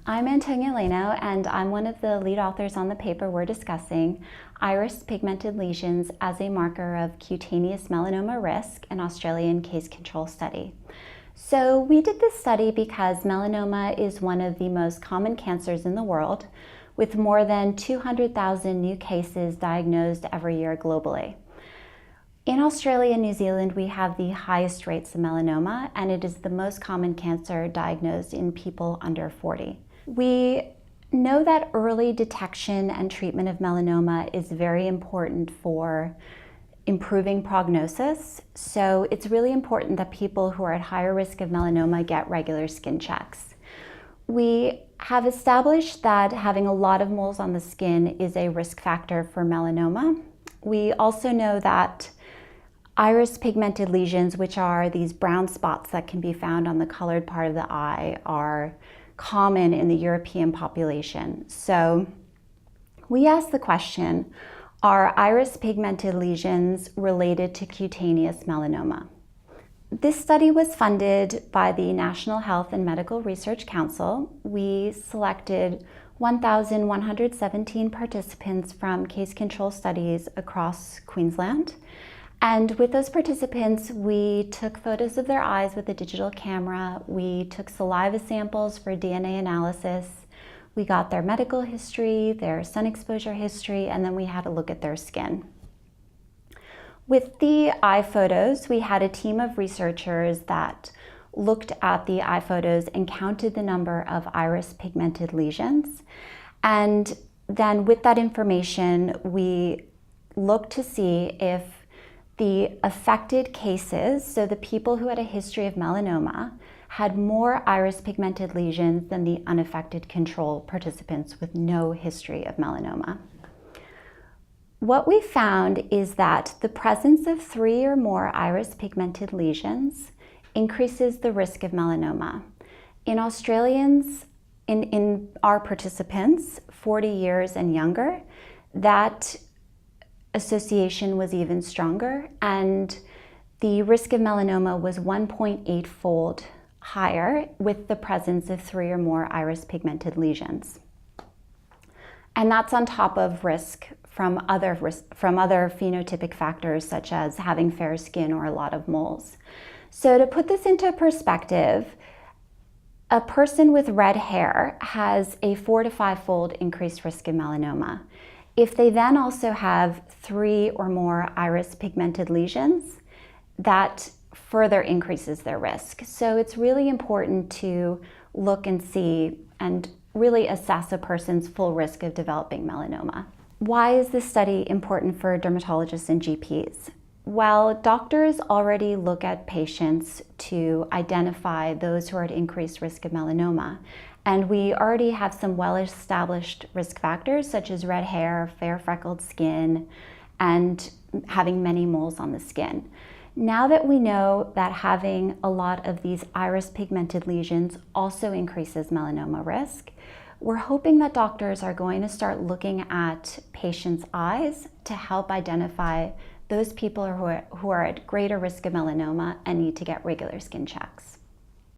I'm Antonia Laino, and I'm one of the lead authors on the paper we're discussing, Iris Pigmented Lesions as a Marker of Cutaneous Melanoma Risk, an Australian case control study. So we did this study because melanoma is one of the most common cancers in the world, with more than 200,000 new cases diagnosed every year globally. In Australia and New Zealand, we have the highest rates of melanoma, and it is the most common cancer diagnosed in people under 40. We know that early detection and treatment of melanoma is very important for improving prognosis. So it's really important that people who are at higher risk of melanoma get regular skin checks. We have established that having a lot of moles on the skin is a risk factor for melanoma. We also know that iris pigmented lesions, which are these brown spots that can be found on the colored part of the eye, are common in the European population. So we asked the question, are iris pigmented lesions related to cutaneous melanoma? This study was funded by the National Health and Medical Research Council. We selected 1,117 participants from case control studies across Queensland. And with those participants, we took photos of their eyes with a digital camera. We took saliva samples for DNA analysis. We got their medical history, their sun exposure history, and then we had a look at their skin. With the eye photos, we had a team of researchers that looked at the eye photos and counted the number of iris pigmented lesions. And then with that information, we looked to see if the affected cases, so the people who had a history of melanoma, had more iris pigmented lesions than the unaffected control participants with no history of melanoma. What we found is that the presence of 3 or more iris pigmented lesions increases the risk of melanoma. In Australians, in our participants, 40 years and younger, that association was even stronger, and the risk of melanoma was 1.8-fold higher with the presence of 3 or more iris pigmented lesions. And that's on top of risk from other phenotypic factors such as having fair skin or a lot of moles. So to put this into perspective, a person with red hair has a 4 to 5-fold increased risk of melanoma. If they then also have 3 or more iris pigmented lesions, that further increases their risk. So it's really important to look and see and really assess a person's full risk of developing melanoma. Why is this study important for dermatologists and GPs? Well, doctors already look at patients to identify those who are at increased risk of melanoma. And we already have some well-established risk factors such as red hair, fair freckled skin, and having many moles on the skin. Now that we know that having a lot of these iris pigmented lesions also increases melanoma risk, we're hoping that doctors are going to start looking at patients' eyes to help identify those people who are at greater risk of melanoma and need to get regular skin checks.